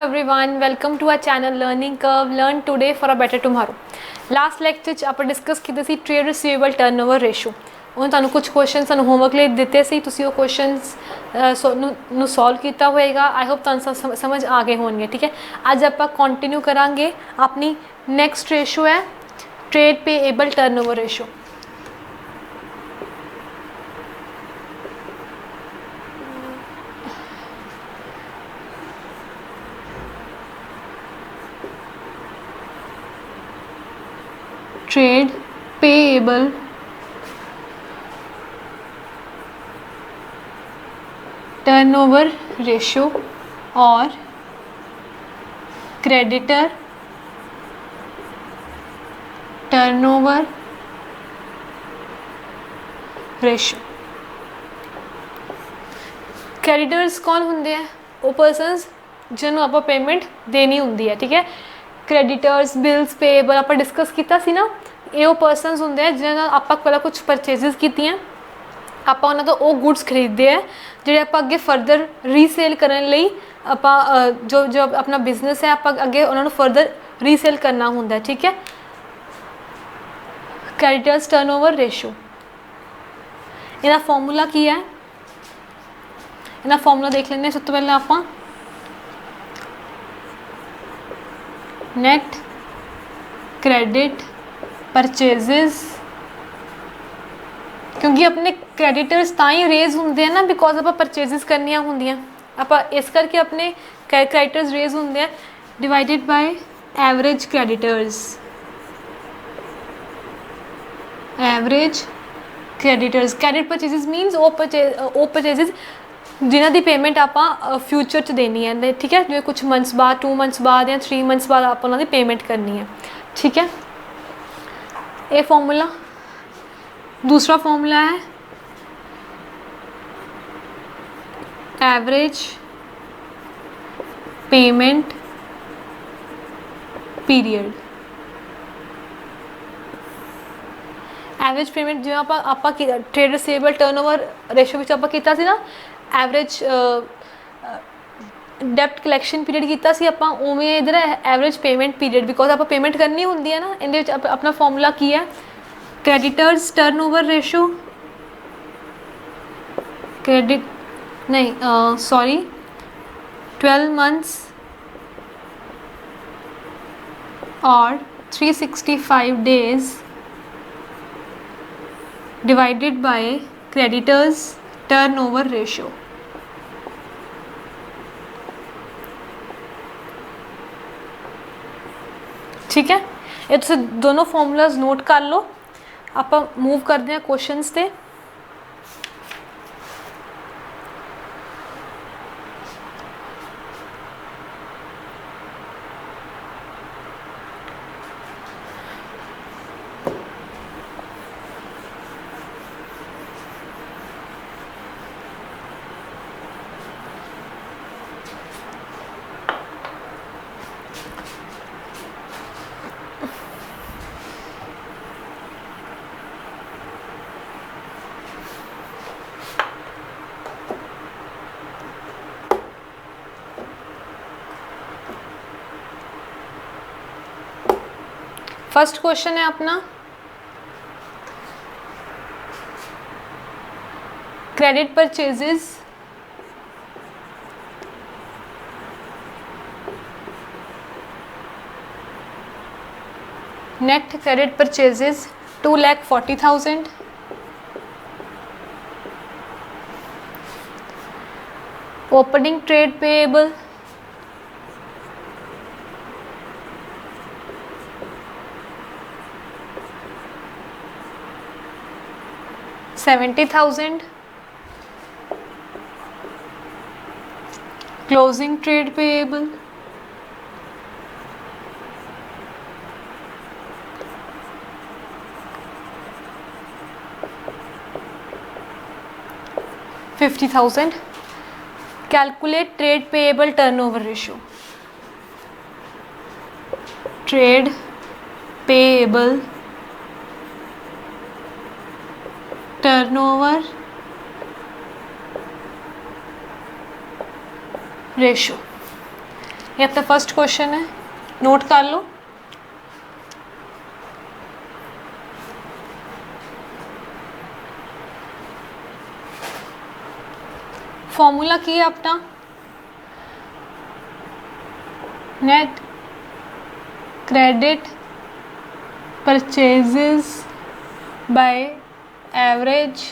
everyone, welcome to our channel Learning Curve. Learn today for a better tomorrow. Last lecture च ਆਪਾਂ discuss कीते सी trade receivable turnover ratio. उन्होंने ਤੁਹਾਨੂੰ कुछ question ਸਾਨੂੰ होमवर्क ਲਈ ਦਿੱਤੇ ਸੀ, ਤੁਸੀਂ ਉਹ क्वेश्चंस ਨੂੰ सॉल्व ਕੀਤਾ ਹੋਏਗਾ। आई होप ਤੁਹਾਨੂੰ समझ आ गए होंगे। ठीक है, ਅੱਜ ਆਪਾਂ कंटिन्यू करांगे। अपनी नेक्स्ट रेशो है trade payable turnover ratio. Trade payable turnover ratio और क्रेडिटर टर्नओवर रेशो। क्रेडिटर्स कौन होंगे हैं? वो पर्सनस जिन्होंने आप पेमेंट देनी होंगी है। ठीक है, क्रेडिटर्स बिल्स पेएबल आप डिस्कस किया सी ना, ये वो पर्सनस होंगे हैं जिन्होंने आप पहला कुछ परचेजिज कीतियां, आप उन्होंने तो वो गुड्स खरीदते हैं जो आप अगे फरदर रीसेल करने लई आप जो अपना बिजनेस है आप अगे उन्होंने फरदर रीसेल करना होंगे है। ठीक है, क्रेडिटर्स टर्नओवर रेशो इहदा फॉर्मूला की है, इहदा फॉर्मूला देख लेंगे। सब तो पहले आप नेट क्रेडिट परचेजेस, क्योंकि अपने क्रेडिटर्स ताई रेज होंगे हैं ना बिकॉज आप परचेजेस करनिया होंगे, आप इस करके अपने क्रेडिटर्स रेज होंगे हैं divided by average creditors. Average creditors credit purchases मीनस वो परचेजेस जिन्हों की पेमेंट आप फ्यूचर च देनी है। ठीक है, जो कुछ मंथ्स बाद 2 मंथ्स बाद या 3 मंथ्स बाद आप उन्होंने पेमेंट करनी है। ठीक है, ये फॉर्मूला। दूसरा फॉर्मूला है average payment period. Average payment जो आप ट्रेड रिसीवेबल टर्नओवर रेशो में आप किया ना, एवरेज डेप्ट कलैक्शन पीरियड किया सी आप उवें इधर एवरेज पेमेंट पीरियड बिकॉज आप पेमेंट करनी होंगी है ना। इहदे अपना फॉर्मूला की है क्रेडिटर्स टर्नओवर रेशो, क्रेडिट नहीं सॉरी 12 मंथ्स और 365 days divided by creditors turnover ratio. ठीक है, ये तुम दोनों फॉर्मूलाज नोट कर लो। आप मूव करते हैं क्वेश्चंस पे। फर्स्ट क्वेश्चन है अपना credit purchases net credit purchases 2,40,000 opening trade payable 70,000 closing trade payable 50,000। calculate trade payable turnover ratio। trade payable turnover ratio। ये अपना फर्स्ट क्वेश्चन है, नोट कर लो। फॉर्मूला की है अपना net credit purchases by average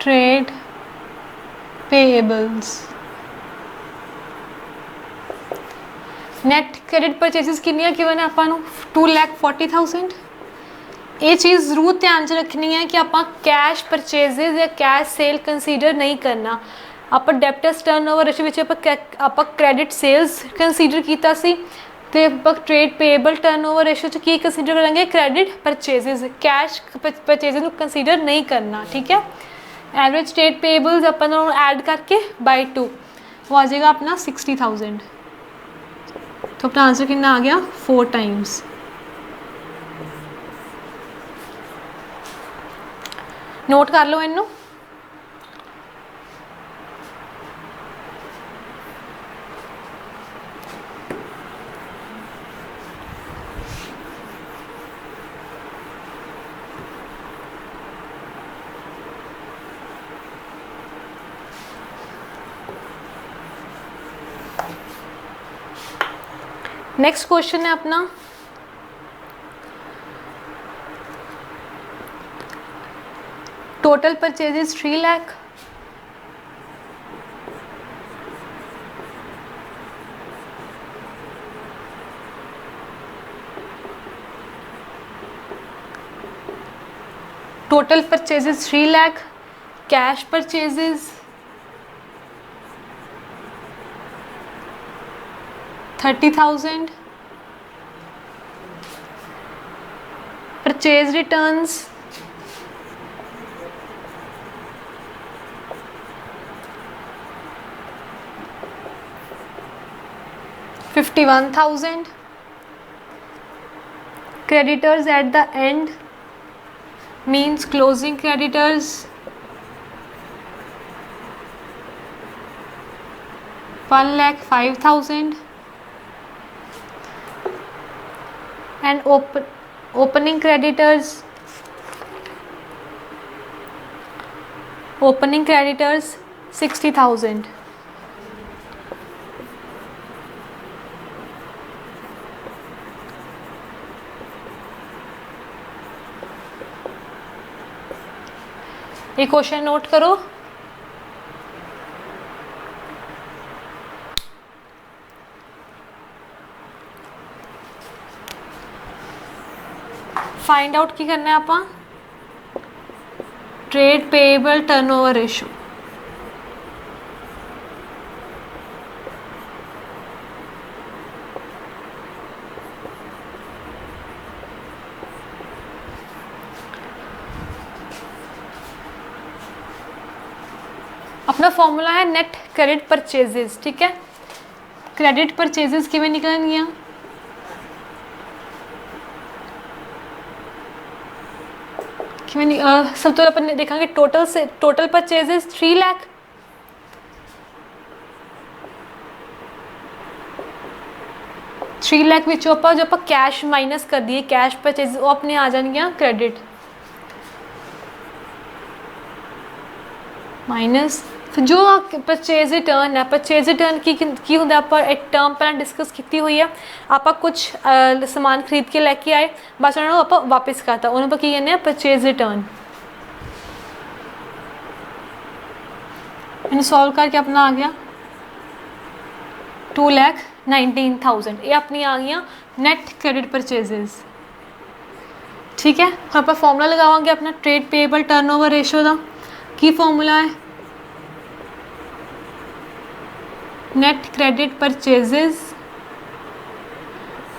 trade payables. Net credit purchases कितनी है given है ਆਪਾਂ ਨੂੰ 2,40,000। ये चीज़ जरूर ध्यान च रखनी है कि आप कैश परचेजेज या कैश सेल कंसीडर नहीं करना। आप डेप्टर्स टर्नओवर रेशियो आप क्रेडिट सेल्स कंसीडर किया सी ते ट्रेड पेएबल टर्नओवर रेशियो की कंसीडर करेंगे credit purchases, cash purchases consider नहीं करना। ठीक है, एवरेज ट्रेड पेएबल्स अपन ऐड करके बाय 2 वो आ जाएगा अपना 60,000। तो अपना आंसर कितना आ गया 4 टाइम्स। नोट कर लो इनू। नेक्स्ट क्वेश्चन है अपना total purchases 3 lakh, total purchases 3 lakh, cash purchases 30,000, purchase returns 51,000, creditors at the end means closing creditors 1,05,000 and opening creditors 60,000। ये क्वेश्चन नोट करो। फाइंड आउट की करना है आप ट्रेड पेएबल टर्नओवर रेशियो। अपना फॉर्मूला है नेट क्रेडिट परचेजेस। ठीक है, क्रेडिट परचेजेस किमें निकलनियाँ सब तो अपन देखेंगे टोटल परचेजेस 3 लाख, जो आप कैश माइनस कर दिए कैश परचेज वो अपने आ जाएंगे क्रेडिट माइनस जो परचेज रिटर्न है। परचेज रिटर्न की होंगे आप एक टर्म पहले डिस्कस की हुई है। आप कुछ सामान खरीद के लैके आए बस उन्होंने आप वापस करता उन्होंने की कहने परचेज रिटर्न। मैंने सॉल्व करके अपना आ गया 2,19,000। ये अपनी आ गई नेट क्रेडिट परचेजेस। ठीक है, आप फॉर्मूला लगावांगे अपना ट्रेड पेएबल टर्नओवर रेशियो का की फॉर्मूला है net credit purchases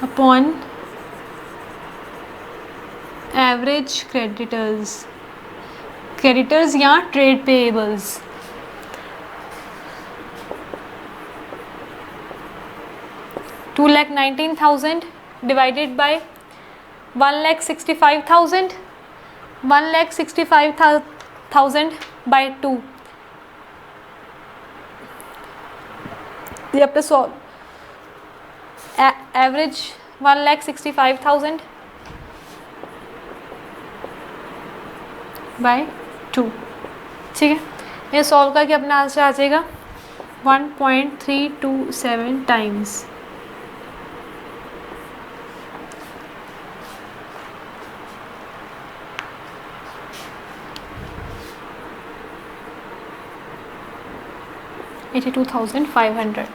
upon average creditors या trade payables. $2,19,000 divided by 1,65,000 1,65,000 by 2। ये अपने एवरेज 1,65,000 बाय 2। ठीक है, ये सॉल्व करके अपना आंसर आ जाएगा 1.327 टाइम्स। $82,500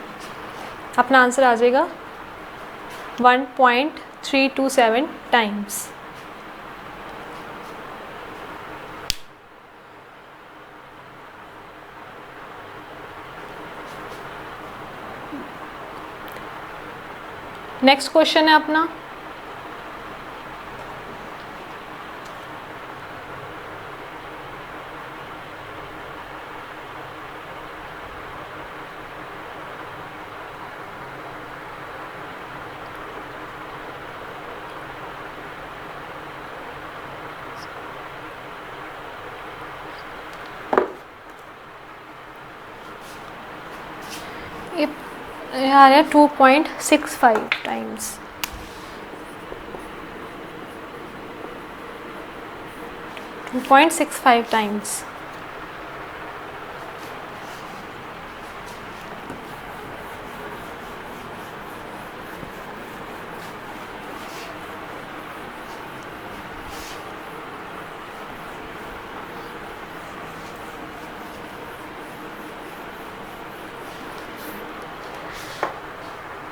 अपना आंसर आ जाएगा 1.327 टाइम्स। नेक्स्ट क्वेश्चन है अपना यहाँ है 2.65 टाइम्स।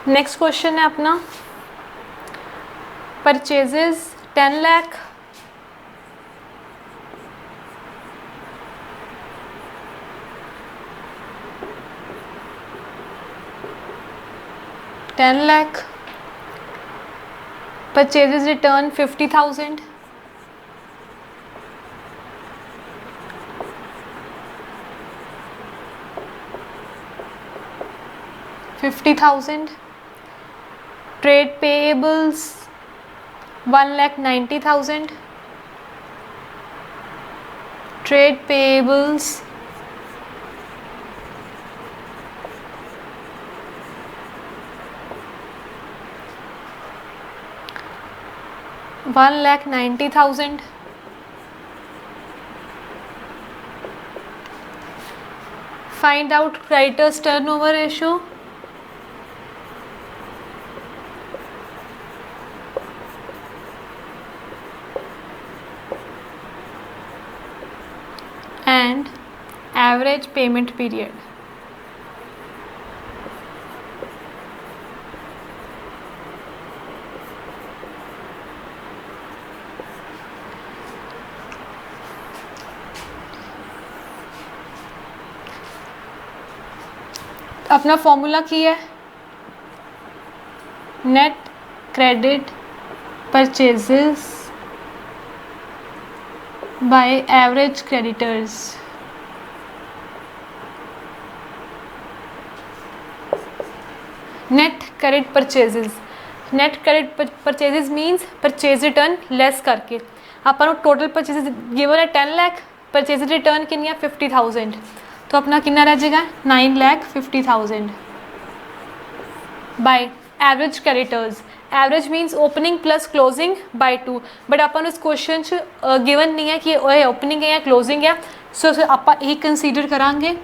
नेक्स्ट क्वेश्चन है अपना purchases 10 lakh, purchases return 50,000, trade payables 1,90,000, trade payables 1,90,000, find out creditors turnover ratio, and average payment period। अपना फॉर्मूला की है net credit purchases bye average creditors. Net credit purchases means purchase return less करके अपन total purchases given है 10 lakh, purchase return कितनी है 50,000, तो अपना कितना रह जाएगा 9,50,000 by average creditors. Average means opening plus closing by 2, but अपन उस क्वेश्चन गिवन नहीं है कि ओपनिंग है या क्लोजिंग है, सो आप यही कंसीडर करांगे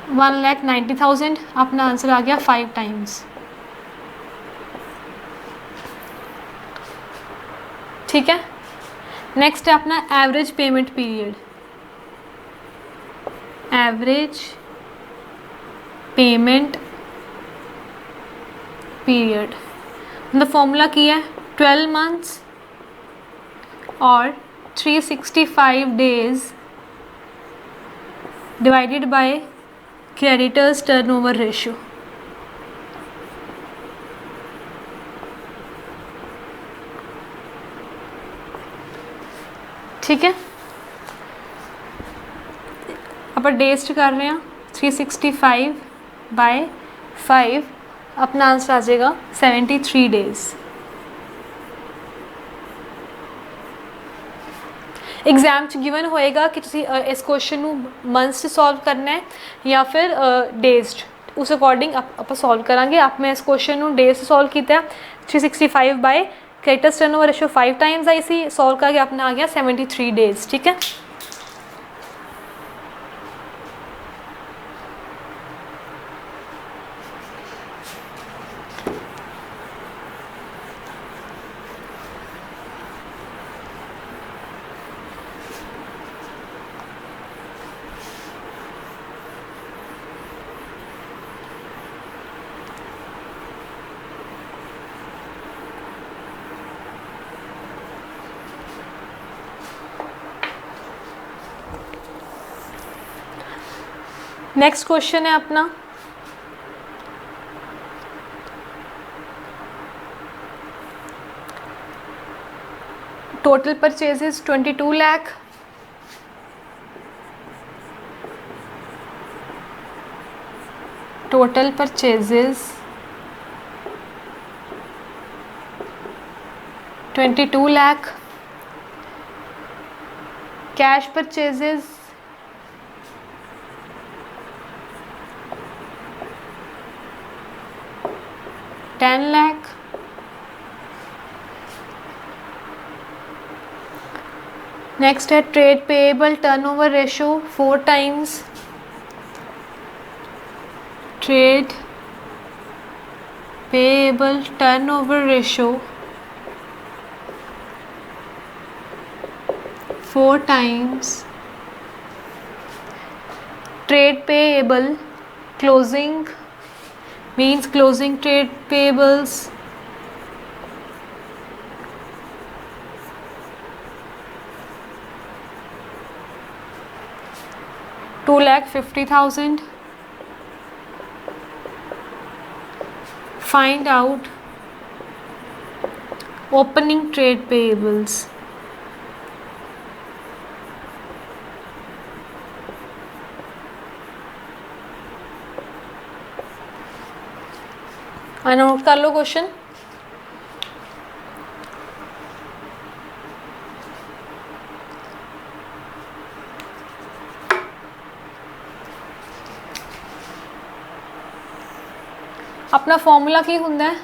1,90,000। अपना आंसर आ गया 5 टाइम्स। ठीक है, नेक्स्ट है अपना average payment period. Average payment period मतलब फॉर्मूला की है 12 मंथ्स और 365 days divided by creditors turnover ratio. ठीक है, अपन डेज कर रहे हैं 365 बाय 5, अपना आंसर आ जाएगा 73 डेज। एग्जाम च गिवन होएगा कि तुसी इस क्वेश्चन ਨੂੰ मंथ्स से सॉल्व करना है या फिर डेज। उस अकॉर्डिंग आप सॉल्व करांगे। आप मैं इस क्वेश्चन ਨੂੰ डे से सॉल्व किया 365 by creditors turnover ratio 5 times आई सी सॉल्व करके अपना आ गया 73 डेज। ठीक है, नेक्स्ट क्वेश्चन है अपना total purchases 22 lakh, total purchases 22 lakh, cash purchases 10 lakh, next है trade payable turnover ratio 4 times, trade payable turnover ratio 4 times, trade payable closing means closing trade payables 2,50,000. Find out opening trade payables. Note कर लो question. अपना formula की हुंदा है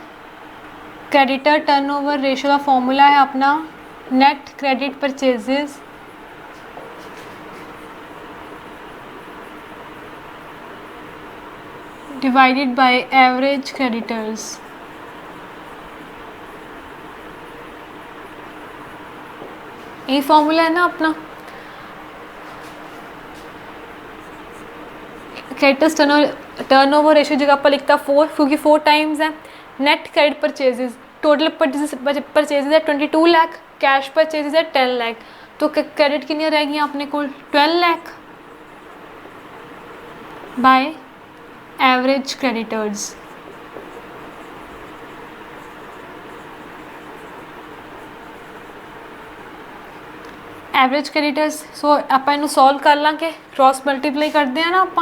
creditor turnover ratio का formula है अपना net credit purchases divided by average creditors. ये formula है ना अपना क्रेडिटर्स टर्नओवर रेशियो जगह पर लिखता 4 क्योंकि 4 टाइम्स है। Net credit purchases total purchases है 22 लाख, कैश परचेजेस है 10 लाख, तो क्रेडिट कितनी रहेगी अपने को 12 lakh by average creditors. Average creditors so आप इनू सॉल्व कर लांगे, क्रॉस मल्टीप्लाई करते हैं ना आप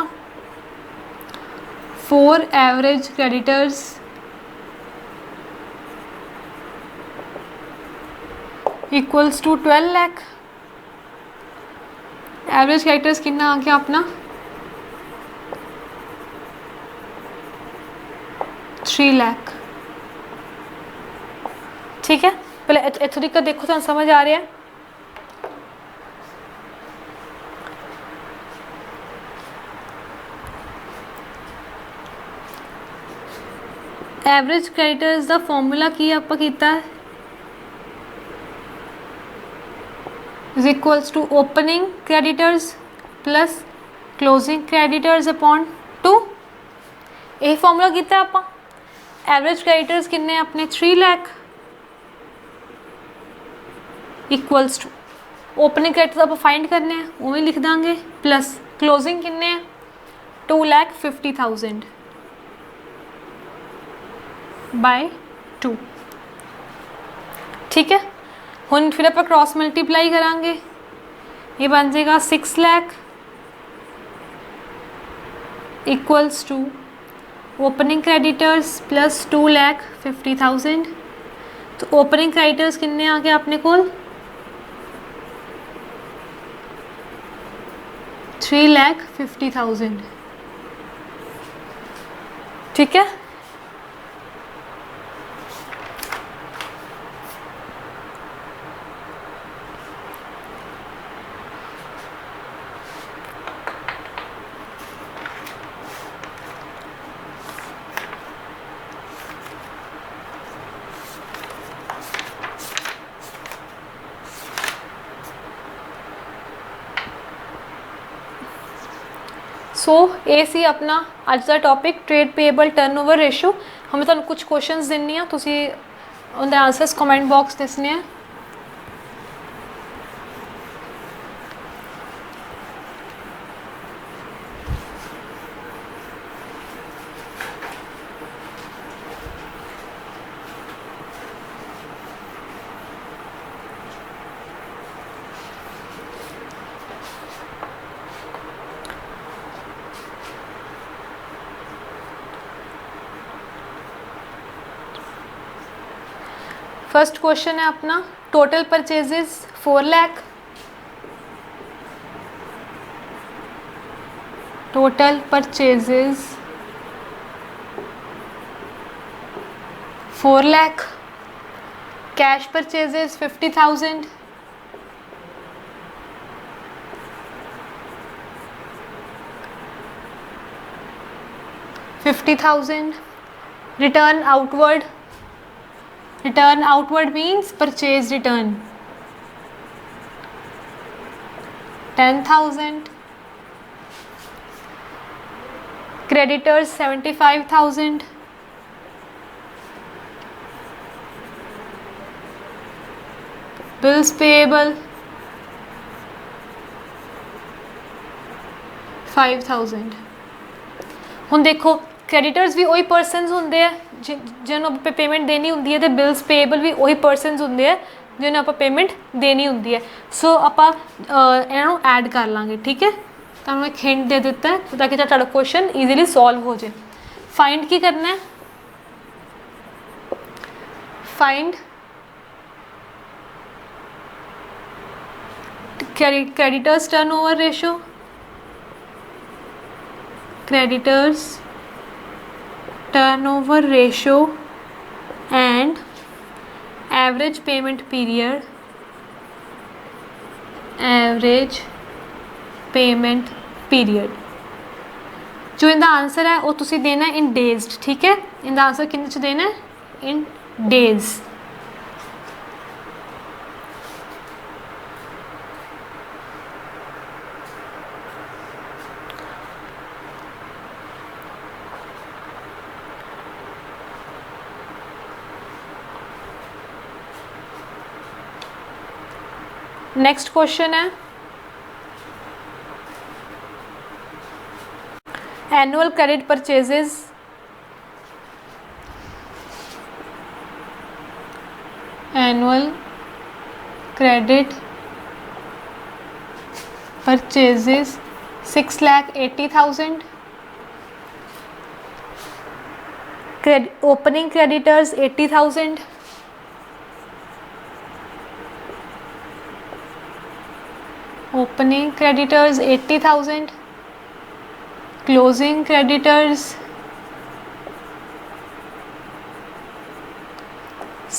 4 average creditors equals to 12 lakh. Average creditors कितना आ गया अपना 3 लाख। ठीक है, पहले इथों तक देखो तो समझ आ रहा है। एवरेज क्रेडिटर्स का फॉर्मूला की आप कीता is equals to opening creditors plus closing creditors upon 2। यही फॉर्मूला किया आप। एवरेज क्रेडिटर्स किन्ने अपने 3 lakh equals to opening creditors आप फाइंड करने हैं वो भी लिख देंगे प्लस क्लोजिंग किन्ने 2,50,000 बाय 2। ठीक है, हुन फिर आप क्रॉस मल्टीप्लाई करांगे, ये बन जाएगा 6 lakh equals to opening creditors plus 2,50,000। तो ओपनिंग क्रेडिटर्स कितने आ गए अपने को 3,50,000 ठीक है। सो ये सी अपना अज का topic trade payable turnover ratio. हमें तुहानू कुछ क्वेश्चंस देने हैं, तुसी उनके आंसर्स कमेंट बॉक्स दसने हैं। फर्स्ट क्वेश्चन है अपना total purchases 4 lakh, total purchases 4 lakh, cash purchases 50,000, return outward, return outward means purchase return 10,000, creditors 75,000, bills payable 5,000। हुण देखो क्रेडिटर्स भी वही परसनस होंगे हैं जिन्होंने आप पेमेंट देनी होंगी है, तो बिल्स पेएबल भी वही परसनस होंगे हैं जिन्होंने आप पेमेंट देनी होंगी है। सो आप इन्हों ऐड कर लाँगे, ठीक है। तो एक हिंट दे दिता है ताकि तुहाडा क्वेश्चन ईजीली सॉल्व हो जाए। फाइंड की करना है, find creditors turnover ratio, creditors turnover ratio and average payment period, average payment period। जो इनका आंसर है वो तुसी देना है इन डेज, ठीक है। इनका आंसर कितने च देना है इन डेज। नेक्स्ट क्वेश्चन है annual credit purchases, annual credit purchases 6,80,000, opening creditors 80,000, opening creditors 80,000, closing creditors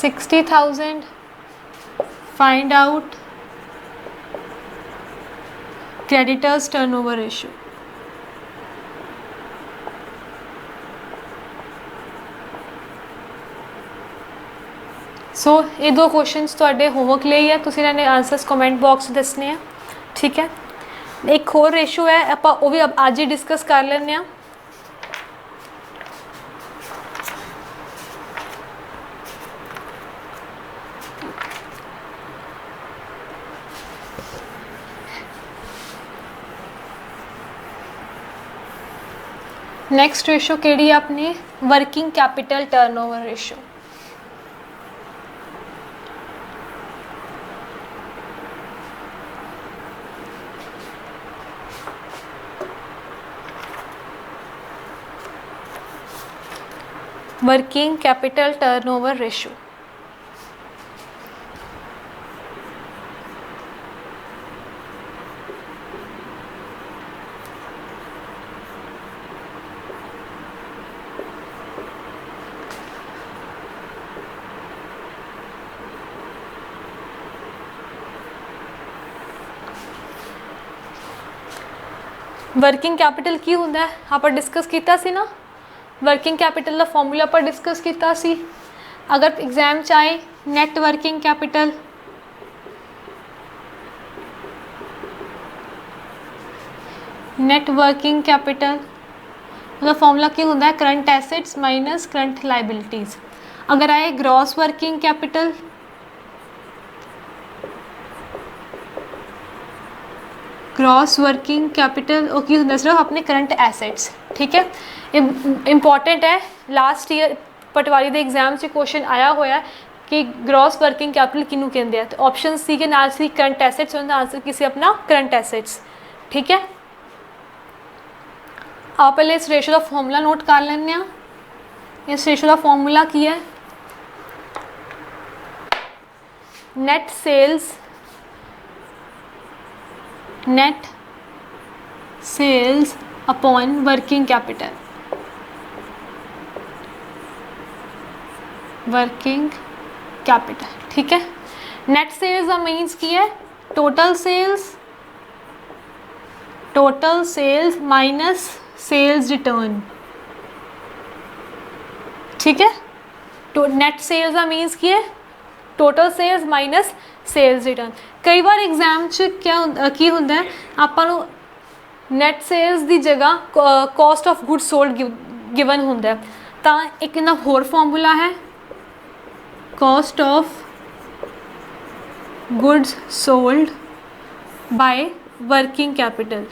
60,000। find out creditors turnover ratio। सो ये दो क्वेश्चंस तुहाडे होमवर्क लिए है, तुसीं इन्हां दे आंसर्स कमेंट बॉक्स दसने हैं, ठीक है। एक होर रेशो है आप वो भी अब आज ही डिस्कस कर लेने। नेक्स्ट रेशो केड़ी है अपनी working capital turnover ratio. Working capital turnover ratio working capital की ਹੁੰਦਾ ਹੈ ਆਪਾਂ ਡਿਸਕਸ ਕੀਤਾ ਸੀ ਨਾ वर्किंग कैपिटल ਦਾ ਫਾਰਮੂਲਾ ਆਪਾਂ ਡਿਸਕਸ ਕੀਤਾ ਸੀ अगर एग्जाम च आए net working capital net working capital ਉਹਦਾ ਫਾਰਮੂਲਾ ਕੀ ਹੁੰਦਾ ਹੈ current assets minus current liabilities अगर आए gross working capital gross working capital ਉਹ ਕੀ ਹੁੰਦਾ ਸਿਰਫ ਆਪਣੇ करंट एसेट्स ठीक है इंपॉर्टेंट है लास्ट ईयर पटवारी ਦੇ एग्जाम 'ਚ क्वेश्चन आया होया कि ग्रॉस वर्किंग कैपिटल किनू कहते हैं तो ऑप्शन सी के नाल सी करंट एसेट्स उनका आंसर किसी अपना करंट एसेट्स ठीक है आप पहले इस रेशो का फॉर्मूला नोट कर लेने इस रेशो का फॉर्मूला की है net sales upon working capital working capital ठीक है नेट सेल्स का मीन्स की है total sales minus sales return ठीक है तो नेट सेल्स का मीन्स की है total sales minus sales return कई बार एग्जाम च क्या की होंदा है आपां नूं नेट सेल्स की जगह cost of goods sold given होंदा है तां एक इन्दा होर फॉर्मूला है cost of goods sold by working capital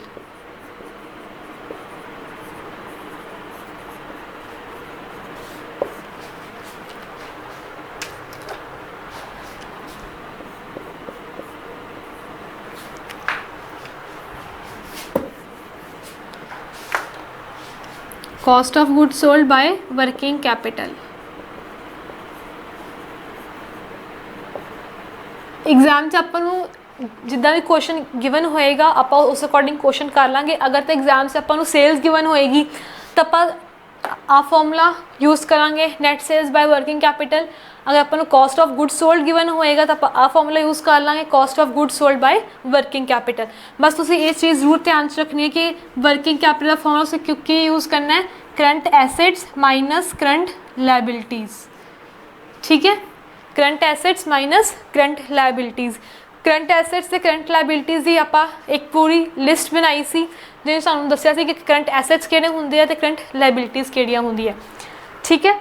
cost of goods sold by working capital exam च आपां नूं जिद्दां भी क्वेश्चन गिवन होएगा आपां उस अकॉर्डिंग क्वेश्चन कर लांगे अगर तो एग्जाम से आपां नूं सेल्स गिवन होएगी तो आपां आ फॉर्मूला यूज़ करांगे net sales by working capital अगर आपां नूं cost of goods sold given होएगा तो आपां आ फॉर्मूला यूज़ कर लांगे cost of goods sold by working capital बस तुसीं ये चीज़ जरूर ध्यान च रखनी है कि वर्किंग कैपिटल का फॉर्मूला उसे क्योंकि यूज़ करना है current assets minus current liabilities ठीक है current assets minus current liabilities current assets ते करंट लाइबिलिटीज़ की आपां एक पूरी लिस्ट बनाई सी जिन्हें सानूं दस्सिया सी कि करंट एसेट्स किहड़े हुंदे आ ते करंट लाइबिलिटीज़ किहड़ियां हुंदियां ठीक है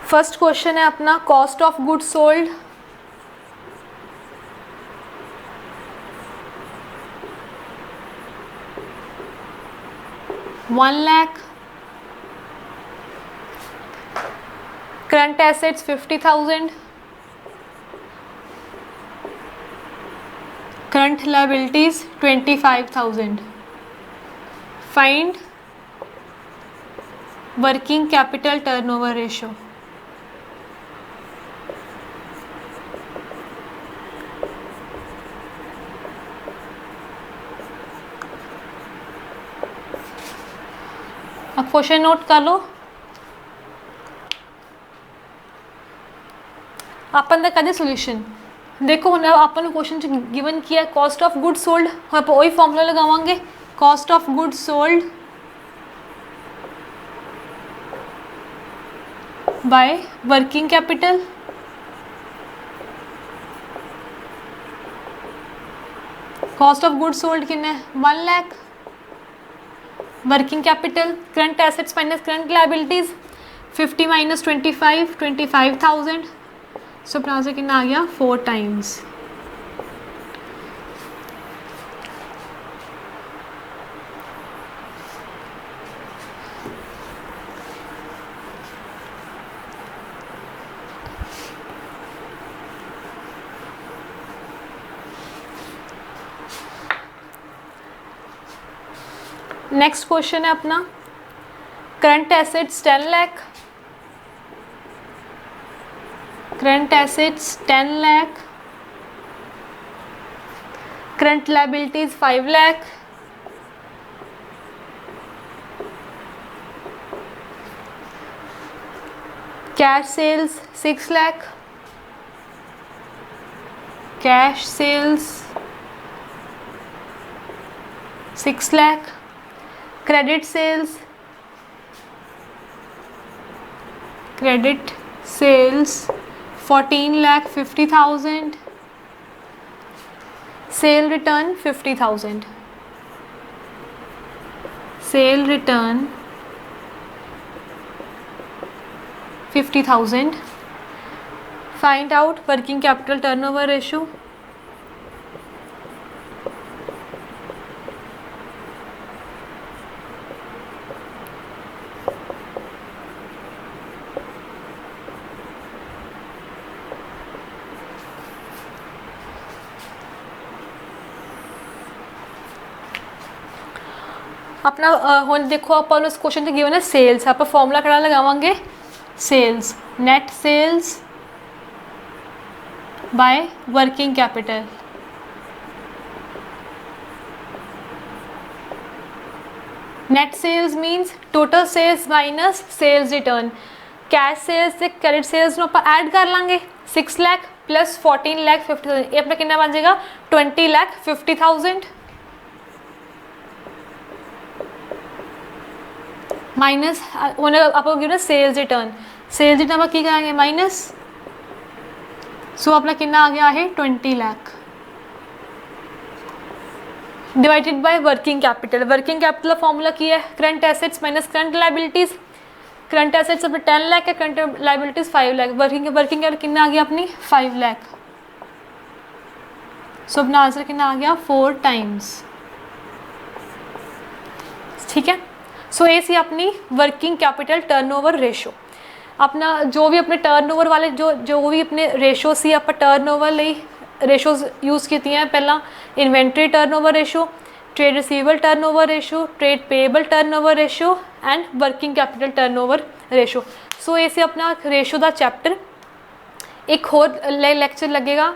फर्स्ट क्वेश्चन है अपना cost of goods sold $1 lakh current assets 50,000 current liabilities 25,000 find working capital turnover ratio अब क्वेश्चन नोट कर लो अपन का कहते सोल्यूशन देखो हम अपन क्वेश्चन गिवन किया कॉस्ट ऑफ गुड सोल्ड हम आप वही फॉर्मूला लगावांगे cost of good sold by working capital cost of good sold कितना है 1 lakh working capital current assets minus current liabilities 50 minus 25,000 सो अपना आंसर कितना आ गया 4 टाइम्स नेक्स्ट क्वेश्चन है अपना current assets 10 lakh current assets 10 lakh current liabilities 5 lakh cash sales 6 lakh, cash sales 6 lakh, credit sales 14,50,000, sale return 50,000, sale return 50,000. Find out working capital turnover ratio. अपना ਹੁਣ देखो ਆਪਾਂ ਨੂੰ ਇਸ क्वेश्चन 'ਚ गिवन है सेल्स, ਆਪਾਂ फॉर्मूला ਕਿਹੜਾ ਲਗਾਵਾਂਗੇ sales, net sales by working capital. Net sales means total sales minus sales return. Cash sales से क्रेडिट सेल्स ਨੂੰ ਆਪਾਂ ਐਡ ਕਰ ਲਾਂਗੇ 6 लाख प्लस 14,50,000, ਇਹ ਆਪਣਾ ਕਿੰਨਾ ਬਣ ਜਾਏਗਾ 20,50,000 माइनस उन्हें आपको given sales return. Sales return आप की कराएंगे माइनस, सो अपना कितना आ गया है 20 lakh divided by working capital. Working capital का फॉर्मूला की है current assets minus current liabilities. Current assets अपने 10 लाख है, current liabilities 5 lakh. Working capital कितना आ गया अपनी 5 लाख. सो अपना आंसर कितना आ गया 4 टाइम्स. ठीक है. सो ये सी अपनी वर्किंग कैपिटल टर्नओवर रेशो. अपना जो भी अपने टर्नओवर वाले जो भी अपने रेशो सी आप टर्नओवर ਲਈ रेशोज यूज़ कीतियां पहला inventory turnover ratio, trade receivable turnover ratio, trade payable turnover ratio and working capital turnover ratio. So ये सी अपना रेशो का चैप्टर एक होर लैक्चर लगेगा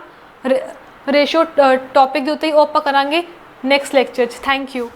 रेशो टॉपिक के उत्ते ही वो आप करांगे नेक्स्ट लैक्चर. Thank you.